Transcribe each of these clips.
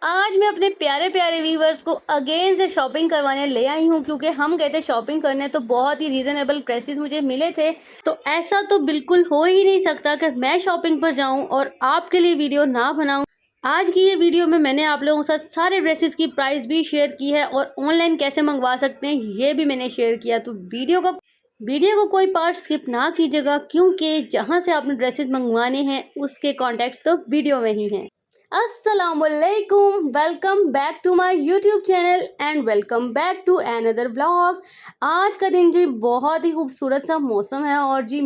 आज मैं अपने प्यारे प्यारे व्यूवर्स को अगेन से शॉपिंग करवाने ले आई हूँ, क्योंकि हम गए थे शॉपिंग करने तो बहुत ही रीज़नेबल प्राइसेस मुझे मिले थे। तो ऐसा तो बिल्कुल हो ही नहीं सकता कि मैं शॉपिंग पर जाऊँ और आपके लिए वीडियो ना बनाऊँ। आज की ये वीडियो में मैंने आप लोगों के साथ सारे ड्रेसेस की प्राइस भी शेयर की है और ऑनलाइन कैसे मंगवा सकते हैं ये भी मैंने शेयर किया। तो वीडियो को कोई पार्ट स्किप ना कीजिएगा, क्योंकि जहाँ से आपने ड्रेसेस मंगवाने हैं उसके कॉन्टेक्ट तो वीडियो में ही हैं। अस्सलामुअलैकुम, welcome back to my YouTube channel and welcome back to another vlog. आज का दिन जी बहुत ही खूबसूरत सा मौसम है और जी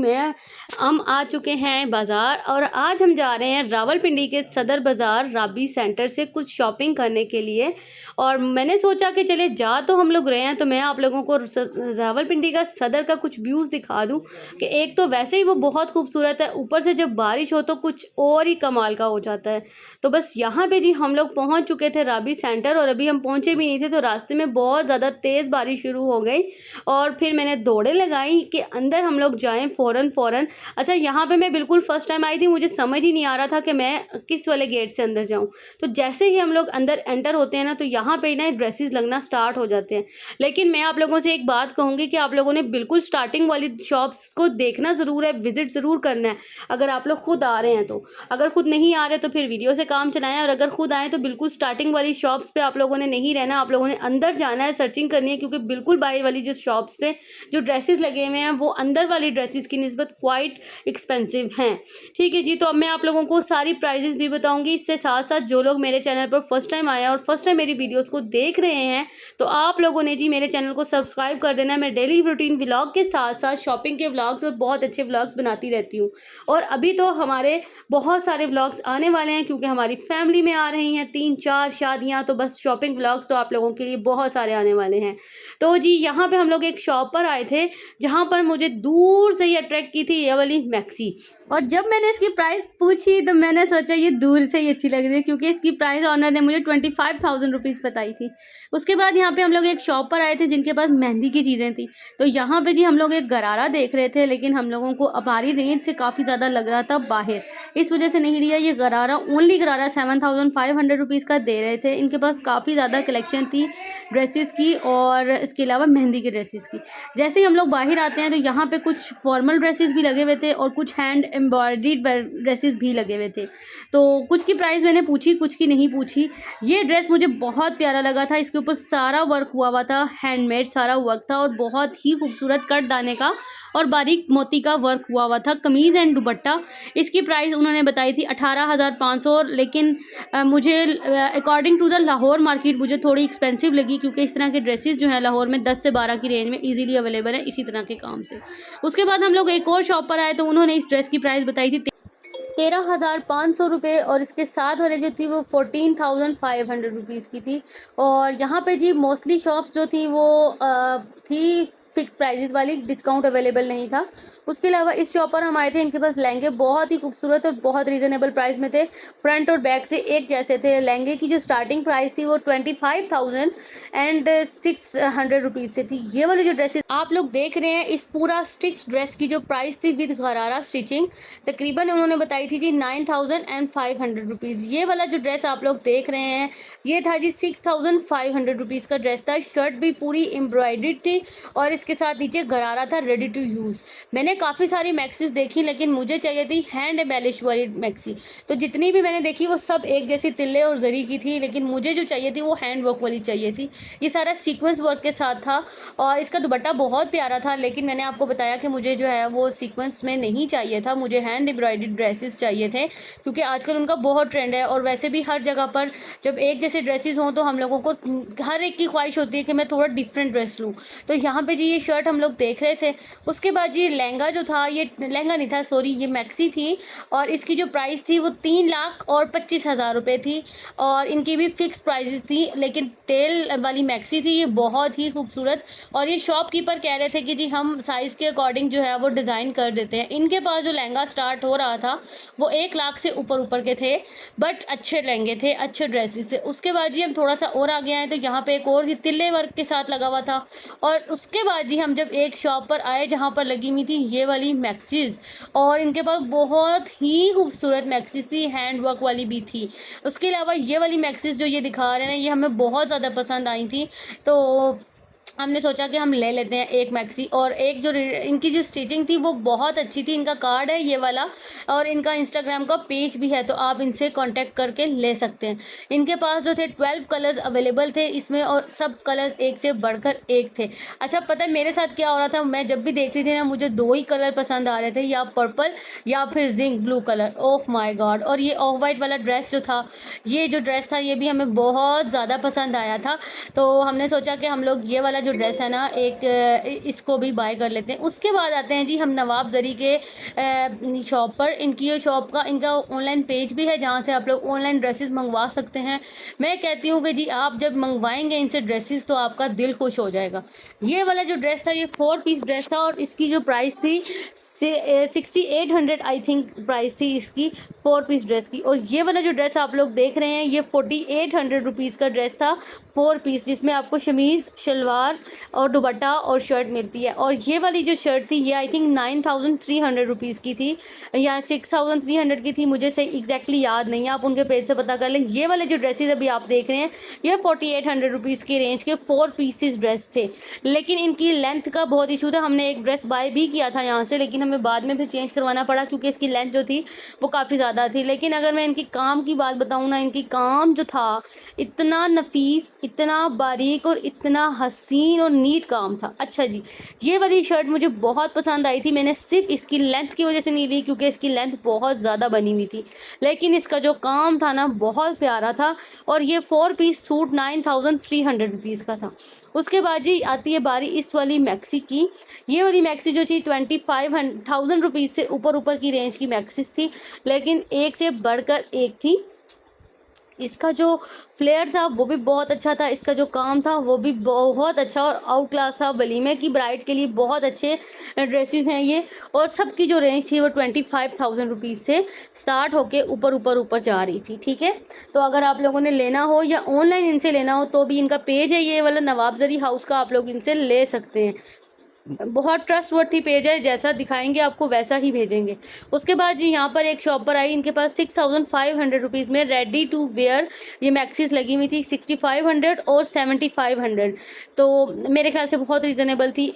हम आ चुके हैं बाज़ार और आज हम जा रहे हैं रावलपिंडी के सदर बाज़ार राबी सेंटर से कुछ शॉपिंग करने के लिए। और मैंने सोचा कि चले जा तो हम लोग रहे हैं तो मैं आप लोगों को रावलपिंडी का सदर का कुछ व्यूज़ दिखा दूँ कि एक तो वैसे ही वो बहुत खूबसूरत है, ऊपर से जब बारिश हो तो कुछ और ही कमाल का हो जाता है। तो बस यहाँ पे जी हम लोग पहुँच चुके थे राबी सेंटर और अभी हम पहुँचे भी नहीं थे तो रास्ते में बहुत ज़्यादा तेज़ बारिश शुरू हो गई और फिर मैंने दौड़े लगाई कि अंदर हम लोग जाएं फ़ौरन। अच्छा, यहाँ पे मैं बिल्कुल फ़र्स्ट टाइम आई थी, मुझे समझ ही नहीं आ रहा था कि मैं किस वाले गेट से अंदर जाऊँ। तो जैसे ही हम लोग अंदर एंटर होते हैं ना तो यहाँ पे ना ड्रेसेस लगना स्टार्ट हो जाते हैं। लेकिन मैं आप लोगों से एक बात कहूँगी कि आप लोगों ने बिल्कुल स्टार्टिंग वाली शॉप्स को देखना ज़रूर है, विज़िट ज़रूर करना है अगर आप लोग खुद आ रहे हैं तो। अगर खुद नहीं आ रहे तो फिर वीडियो से काम चलाएं और अगर खुद आए तो बिल्कुल स्टार्टिंग वाली शॉप्स पे आप लोगों ने नहीं रहना, आप लोगों ने अंदर जाना है, सर्चिंग करनी है, क्योंकि बिल्कुल बाहर वाली जो शॉप्स पे जो ड्रेसेस लगे हुए हैं वो अंदर वाली ड्रेसेस की निस्बत क्वाइट एक्सपेंसिव हैं। ठीक है जी, तो अब मैं आप लोगों को सारी प्राइजेस भी बताऊंगी। इससे साथ साथ जो लोग मेरे चैनल पर फर्स्ट टाइम आए और फर्स्ट टाइम मेरी वीडियोज़ को देख रहे हैं तो आप लोगों ने जी मेरे चैनल को सब्सक्राइब कर देना है। मैं डेली रूटीन व्लॉग के साथ साथ शॉपिंग के व्लॉग्स और बहुत अच्छे व्लॉग्स बनाती रहती हूँ और अभी तो हमारे बहुत सारे व्लॉग्स आने वाले हैं क्योंकि हमारी फैमिली में आ रही हैं 3-4 शादियां, तो बस शॉपिंग व्लॉग्स तो आप लोगों के लिए बहुत सारे आने वाले हैं। तो जी यहाँ पे हम लोग एक शॉप पर आए थे जहाँ पर मुझे दूर से ही अट्रैक्ट की थी ये वाली मैक्सी। और जब मैंने इसकी प्राइस पूछी तो मैंने सोचा ये दूर से ही अच्छी लग रही है, क्योंकि इसकी प्राइस ऑनर ने मुझे 25,000 रुपीज़ बताई थी। उसके बाद यहाँ पे हम लोग एक शॉप पर आए थे जिनके पास मेहंदी की चीज़ें थी। तो यहाँ पे जी हम लोग एक गरारा देख रहे थे, लेकिन हम लोगों को हमारी रेंज से काफ़ी ज़्यादा लग रहा था बाहर, इस वजह से नहीं लिया। ये गरारा ओनली गरारा 7,500 रुपीज़ का दे रहे थे। इनके पास काफ़ी ज़्यादा कलेक्शन थी ड्रेसेस की और इसके अलावा मेहंदी के ड्रेसेस की। जैसे ही हम लोग बाहर आते हैं तो यहाँ पे कुछ फॉर्मल ड्रेसेस भी लगे हुए थे और कुछ हैंड एम्ब्रॉयडर्ड ड्रेसेस भी लगे हुए थे। तो कुछ की प्राइस मैंने पूछी, कुछ की नहीं पूछी। ये ड्रेस मुझे बहुत प्यारा लगा था, इसके ऊपर सारा वर्क हुआ था, हैंडमेड सारा वर्क था और बहुत ही खूबसूरत कट दाने का और बारीक मोती का वर्क हुआ था कमीज़ एंड दुपट्टा। इसकी प्राइस उन्होंने बताई थी 18,500, लेकिन मुझे according to the Lahore market मुझे थोड़ी एक्सपेंसिव लगी, क्योंकि इस तरह के ड्रेसेस जो हैं लाहौर में 10 से 12 की रेंज में इजीली अवेलेबल है इसी तरह के काम से। उसके बाद हम लोग एक और शॉप पर आए तो उन्होंने इस ड्रेस की प्राइस बताई थी 13,500 रुपये और इसके साथ वाले जो थी वो 14,500 रुपीज़ की थी। और यहाँ पे जी मोस्टली शॉप्स जो थी वो थी फिक्स प्राइजेस वाली, डिस्काउंट अवेलेबल नहीं था। उसके अलावा इस शॉप पर हम आए थे, इनके पास लहंगे बहुत ही खूबसूरत और बहुत रीज़नेबल प्राइस में थे, फ्रंट और बैक से एक जैसे थे। लहंगे की जो स्टार्टिंग प्राइस थी वो 25,600 रुपीज़ से थी। ये वाली जो ड्रेसेस आप लोग देख रहे हैं, इस पूरा स्टिच ड्रेस की जो प्राइस थी विद गरारा स्टिचिंग तकरीबन उन्होंने बताई थी जी 9,500 रुपीज़। ये वाला जो ड्रेस आप लोग देख रहे हैं ये था जी 6,500 रुपीज़ का ड्रेस था। शर्ट भी पूरी एम्ब्रॉयडर्ड थी और इसके साथ नीचे गरारा था, रेडी टू यूज़। मैंने काफ़ी सारी मैक्सीज देखी लेकिन मुझे चाहिए थी हैंड एम्बेलिश वाली मैक्सी। तो जितनी भी मैंने देखी वो सब एक जैसी तिल्ले और जरी की थी, लेकिन मुझे जो चाहिए थी वो हैंड वर्क वाली चाहिए थी। ये सारा सीक्वेंस वर्क के साथ था और इसका दुपट्टा बहुत प्यारा था, लेकिन मैंने आपको बताया कि मुझे जो है वो सीक्वेंस में नहीं चाहिए था, मुझे हैंड एम्ब्रॉयडर्ड ड्रेसेस चाहिए थे, क्योंकि आजकल उनका बहुत ट्रेंड है। और वैसे भी हर जगह पर जब एक जैसे ड्रेसेस हों तो हम लोगों को हर एक की ख्वाहिश होती है कि मैं थोड़ा डिफरेंट ड्रेस लूँ। तो यहाँ पे जी ये शर्ट हम लोग देख रहे थे। उसके बाद जी लहंगा जो था, ये लहंगा नहीं था सॉरी, ये मैक्सी थी और इसकी जो प्राइस थी वो 3,25,000 रुपये थी और इनकी भी फिक्स प्राइजेस थी। लेकिन टेल वाली मैक्सी थी ये बहुत ही खूबसूरत और ये शॉपकीपर कह रहे थे कि जी हम साइज़ के अकॉर्डिंग जो है वो डिज़ाइन कर देते हैं। इनके पास जो लहंगा स्टार्ट हो रहा था वो 1 लाख से ऊपर के थे, बट अच्छे लहंगे थे, अच्छे ड्रेसेस थे। उसके बाद जी हम थोड़ा सा और आगे आए तो यहाँ पे एक और तिल्ले वर्क के साथ लगा हुआ था और उसके बाद बाद जी हम जब एक शॉप पर आए जहाँ पर लगी हुई थी ये वाली मैक्सीज़, और इनके पास बहुत ही खूबसूरत मैक्सीज़ थी, हैंड वर्क वाली भी थी। उसके अलावा ये वाली मैक्सीज़ जो ये दिखा रहे हैं ये हमें बहुत ज़्यादा पसंद आई थी, तो हमने सोचा कि हम ले लेते हैं एक मैक्सी। और एक जो इनकी जो स्टिचिंग थी वो बहुत अच्छी थी। इनका कार्ड है ये वाला, और इनका इंस्टाग्राम का पेज भी है, तो आप इनसे कांटेक्ट करके ले सकते हैं। इनके पास जो थे 12 कलर्स अवेलेबल थे इसमें, और सब कलर्स एक से बढ़कर एक थे। अच्छा, पता है मेरे साथ क्या हो रहा था, मैं जब भी देख रही थी ना मुझे 2 ही कलर पसंद आ रहे थे, या पर्पल या फिर zinc blue colour. Oh my God! और ये ऑफ वाइट वाला ड्रेस जो था, ये जो ड्रेस था ये भी हमें बहुत ज़्यादा पसंद आया था, तो हमने सोचा कि हम लोग ये वाला जो ड्रेस है ना इसको भी बाय कर लेते हैं। उसके बाद आते हैं जी हम नवाब ज़री के शॉप पर। इनकी ये शॉप का इनका ऑनलाइन पेज भी है जहाँ से आप लोग ऑनलाइन ड्रेसेस मंगवा सकते हैं। मैं कहती हूँ कि जी आप जब मंगवाएंगे इनसे ड्रेसेस तो आपका दिल खुश हो जाएगा। ये वाला जो ड्रेस था ये 4 पीस ड्रेस था, और इसकी जो प्राइस थी 6800 आई थिंक प्राइस थी इसकी 4 पीस ड्रेस की। और ये वाला जो ड्रेस आप लोग देख रहे हैं ये 4800 रुपीज़ का ड्रेस था 4 पीस, जिसमें आपको शमीज़, शलवार और दुपट्टा और शर्ट मिलती है। और ये वाली जो शर्ट थी ये आई थिंक 9300 रुपीज़ की थी या 6300 की थी, मुझे सही एग्जैक्टली याद नहीं है, आप उनके पेज से पता कर लें। ये वाले जो ड्रेसेस अभी आप देख रहे हैं ये 4800 रुपीज़ की रेंज के 4 पीसेस ड्रेस थे, लेकिन इनकी लेंथ का बहुत इशू था। हमने एक ड्रेस बाय भी किया था यहाँ से, लेकिन हमें बाद में फिर चेंज करवाना पड़ा क्योंकि इसकी लेंथ जो थी वो काफ़ी ज़्यादा थी। लेकिन अगर मैं इनकी काम की बात बताऊँ ना, इनकी काम जो था इतना नफीस, इतना बारीक और इतना हसीन और नीट काम था। अच्छा जी, ये वाली शर्ट मुझे बहुत पसंद आई थी। मैंने सिर्फ इसकी लेंथ की वजह से नहीं ली क्योंकि इसकी लेंथ बहुत ज़्यादा बनी हुई थी, लेकिन इसका जो काम था ना बहुत प्यारा था। और ये 4 पीस सूट 9300 रुपीज़ का था। उसके बाद जी आती है बारी इस वाली मैक्सी की। ये वाली मैक्सी जो थी 25,000 रुपीज़ से ऊपर की रेंज की मैक्सीज थी, लेकिन एक से बढ़कर एक थी। इसका जो फ्लेयर था वो भी बहुत अच्छा था, इसका जो काम था वो भी बहुत अच्छा और आउट क्लास था। वलीमे की ब्राइड के लिए बहुत अच्छे ड्रेसेस हैं ये, और सबकी जो रेंज थी वो 25,000 रुपीज़ से स्टार्ट होके ऊपर जा रही थी। ठीक है, तो अगर आप लोगों ने लेना हो या ऑनलाइन इनसे लेना हो तो भी इनका पेज है ये वाला नवाब ज़री हाउस का, आप लोग इनसे ले सकते हैं। बहुत ट्रस्टवर्थी पेज है, जैसा दिखाएंगे आपको वैसा ही भेजेंगे। उसके बाद जी यहाँ पर एक शॉप पर आई, इनके पास 6500 रुपीज़ में रेडी टू वेयर ये मैक्सीज लगी हुई थी, 6500 और 7500, तो मेरे ख्याल से बहुत रीज़नेबल थी।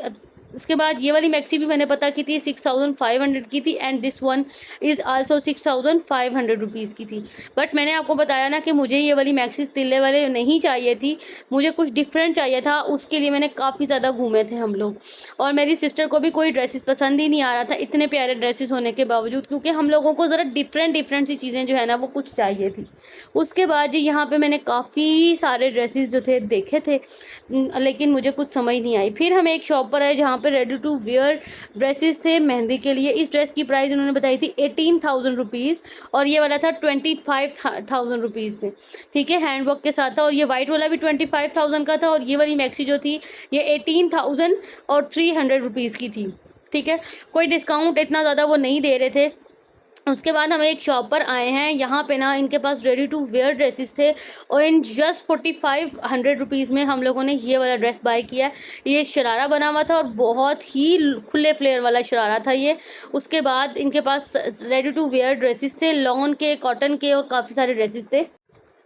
उसके बाद ये वाली मैक्सी भी मैंने पता की थी 6500 की थी, and this one is also 6500 rupees की थी। बट मैंने आपको बताया ना कि मुझे ये वाली मैक्सीज तिल्ले वाले नहीं चाहिए थी, मुझे कुछ डिफरेंट चाहिए था। उसके लिए मैंने काफ़ी ज़्यादा घूमे थे हम लोग, और मेरी सिस्टर को भी कोई ड्रेसेस पसंद ही नहीं आ रहा था इतने प्यारे ड्रेसेस होने के बावजूद, क्योंकि हम लोगों को ज़रा डिफरेंट सी चीज़ें जो है ना वो कुछ चाहिए थी। उसके बाद जी यहाँ पे मैंने काफ़ी सारे ड्रेसेस जो थे देखे थे, लेकिन मुझे कुछ समझ नहीं आई। फिर हम एक शॉप पर आए जहाँ पे रेडी टू वेयर ड्रेसेस थे मेहंदी के लिए। इस ड्रेस की प्राइस उन्होंने बताई थी 18,000 रुपीज़, और ये वाला था 25,000 रुपीज़ में। ठीक है, हैंडवर्क के साथ था, और ये वाइट वाला भी 25,000 का था, और ये वाली मैक्सी जो थी ये 18,300 रुपीज़ की थी। ठीक है, कोई डिस्काउंट इतना ज़्यादा वो नहीं दे रहे थे। उसके बाद हम एक शॉप पर आए हैं, यहाँ पे ना इनके पास रेडी टू वेयर ड्रेसेस थे, और इन जस्ट 4500 रुपीज़ में हम लोगों ने ये वाला ड्रेस बाय किया। ये शरारा बना हुआ था और बहुत ही खुले फ्लेयर वाला शरारा था ये। उसके बाद इनके पास रेडी टू वेयर ड्रेसेस थे, लॉन के, कॉटन के, और काफ़ी सारे ड्रेसेस थे।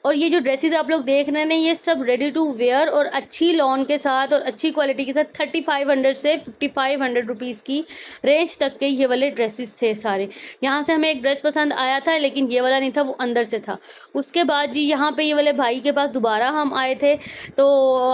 और ये जो ड्रेसेस आप लोग देख रहे हैं ये सब रेडी टू वेयर और अच्छी लॉन के साथ और अच्छी क्वालिटी के साथ 3500 से 5500 रुपीज़ की रेंज तक के ये वाले ड्रेसेस थे सारे। यहाँ से हमें एक ड्रेस पसंद आया था, लेकिन ये वाला नहीं था, वो अंदर से था। उसके बाद जी यहाँ पे ये वाले भाई के पास दोबारा हम आए थे, तो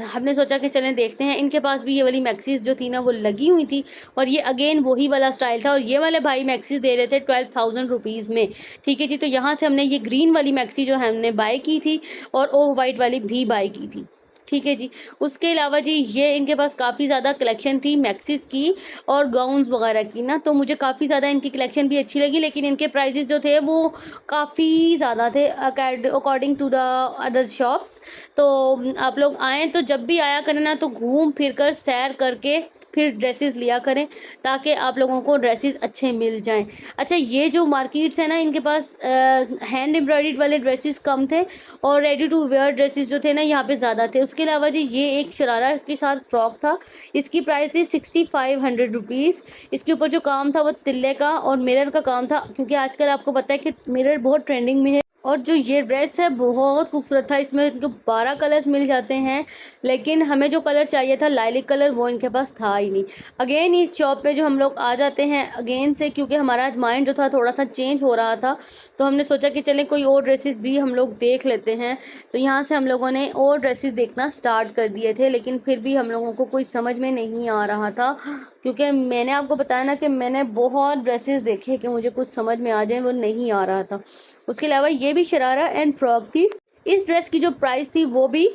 हमने सोचा कि चलें देखते हैं। इनके पास भी ये वाली मैक्सीज जो थी ना वो लगी हुई थी, और ये अगेन वही वाला स्टाइल था, और ये वाले भाई मैक्सीज दे रहे थे 12,000 रुपीज़ में। ठीक है जी, तो यहाँ से हमने ये ग्रीन वाली मैक्सी जो है हमने बाय की थी, और ऑफ वाइट वाली भी बाय की थी। ठीक है जी, उसके अलावा जी ये इनके पास काफ़ी ज़्यादा कलेक्शन थी मैक्सीज की और गाउन्स वगैरह की ना, तो मुझे काफ़ी ज़्यादा इनकी कलेक्शन भी अच्छी लगी, लेकिन इनके प्राइसेस जो थे वो काफ़ी ज़्यादा थे according to the other shops. तो आप लोग आएँ तो जब भी आया करें ना तो घूम फिर कर सैर करके फिर ड्रेसेस लिया करें ताकि आप लोगों को ड्रेसेस अच्छे मिल जाएं। अच्छा, ये जो मार्केट्स है ना, इनके पास हैंड एम्ब्रॉयडर्ड वाले ड्रेसेस कम थे और रेडी टू वेयर ड्रेसेस जो थे ना यहाँ पे ज़्यादा थे। उसके अलावा जी ये एक शरारा के साथ फ्रॉक था, इसकी प्राइस थी 6500 रुपीज़। इसके ऊपर जो काम था वो तिल्ले का और मिरर का काम था, क्योंकि आजकल आपको पता है कि मिरर बहुत ट्रेंडिंग में है। और जो ये ड्रेस है बहुत खूबसूरत था, इसमें इनको 12 कलर्स मिल जाते हैं, लेकिन हमें जो कलर चाहिए था लाइलिक कलर वो इनके पास था ही नहीं। अगेन इस शॉप पे जो हम लोग आ जाते हैं अगेन से, क्योंकि हमारा माइंड जो था थोड़ा सा चेंज हो रहा था, तो हमने सोचा कि चलें कोई और ड्रेसेस भी हम लोग देख लेते हैं। तो यहाँ से हम लोगों ने और ड्रेसेस देखना स्टार्ट कर दिए थे, लेकिन फिर भी हम लोगों को कोई समझ में नहीं आ रहा था, क्योंकि मैंने आपको बताया ना कि मैंने बहुत ड्रेसेस देखे कि मुझे कुछ समझ में आ जाए, वो नहीं आ रहा था। उसके अलावा ये भी शरारा एंड फ्रॉक थी। इस ड्रेस की जो प्राइस थी वो भी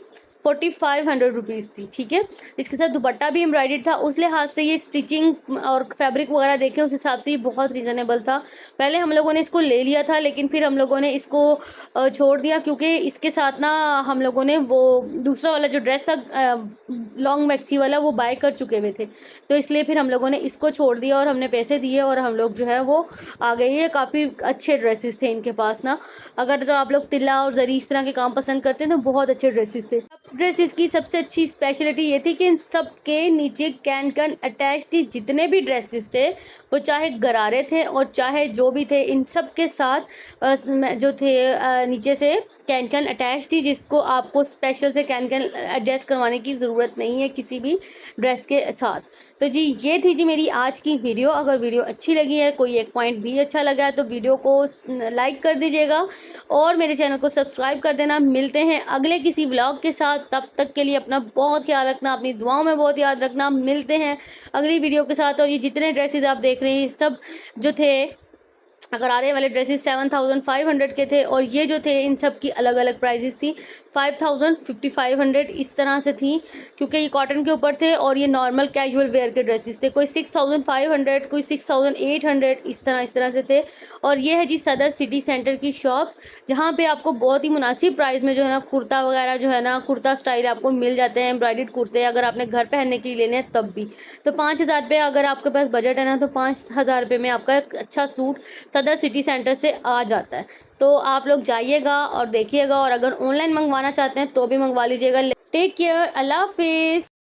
4500 रुपीज़ थी, ठीक है। इसके साथ दुपट्टा भी एम्ब्रॉयडर्ड था, उस लिहाज से ये स्टिचिंग और फैब्रिक वगैरह देखें उस हिसाब से ये बहुत रीज़नेबल था। पहले हम लोगों ने इसको ले लिया था, लेकिन फिर हम लोगों ने इसको छोड़ दिया, क्योंकि इसके साथ ना हम लोगों ने वो दूसरा वाला जो ड्रेस था लॉन्ग मैक्सी वाला वो बाय कर चुके हुए थे, तो इसलिए फिर हम लोगों ने इसको छोड़ दिया और हमने पैसे दिए और हम लोग जो है वो आ गए। ये काफ़ी अच्छे ड्रेसेस थे इनके पास ना, अगर तो आप लोग तिल्ला और जरी इस तरह के काम पसंद करते हैं तो बहुत अच्छे ड्रेसेस थे। ड्रेसेस की सबसे अच्छी स्पेशलिटी ये थी कि इन सब के नीचे कैन अटैच थी। जितने भी ड्रेसेस थे वो चाहे गरारे थे और चाहे जो भी थे, इन सब के साथ जो थे नीचे से कैन अटैच थी, जिसको आपको स्पेशल से कैन एडजस्ट करवाने की ज़रूरत नहीं है किसी भी ड्रेस के साथ। तो जी ये थी जी मेरी आज की वीडियो। अगर वीडियो अच्छी लगी है, कोई एक पॉइंट भी अच्छा लगा है, तो वीडियो को लाइक कर दीजिएगा और मेरे चैनल को सब्सक्राइब कर देना। मिलते हैं अगले किसी व्लॉग के साथ, तब तक के लिए अपना बहुत ख्याल रखना, अपनी दुआओं में बहुत याद रखना। मिलते हैं अगली वीडियो के साथ। और ये जितने ड्रेसेस आप देख रहे हैं सब जो थे, अगर आने वाले ड्रेसेस 7500 के थे और ये जो थे इन सब की अलग अलग प्राइजेस थी। 5000, 5500 इस तरह से थी, क्योंकि ये कॉटन के ऊपर थे और ये नॉर्मल कैजुअल वेयर के ड्रेसेस थे। कोई 6500, कोई 6800 इस तरह से थे। और ये है जी सदर सिटी सेंटर की शॉप्स, जहाँ पे आपको बहुत ही मुनासिब प्राइस में जो है ना कुर्ता वगैरह जो है ना कुर्ता स्टाइल आपको मिल जाते हैं, एम्ब्रॉयडर्ड कुर्ते, अगर आपने घर पहनने के लिए लेने हैं तब भी। तो 5000 रुपये अगर आपके पास बजट है ना, तो 5000 रुपये में आपका एक अच्छा सूट सदर सिटी सेंटर से आ जाता है। तो आप लोग जाइएगा और देखिएगा, और अगर ऑनलाइन मंगवाना चाहते हैं तो भी मंगवा लीजिएगा। टेक केयर, अल्लाह हाफिज़।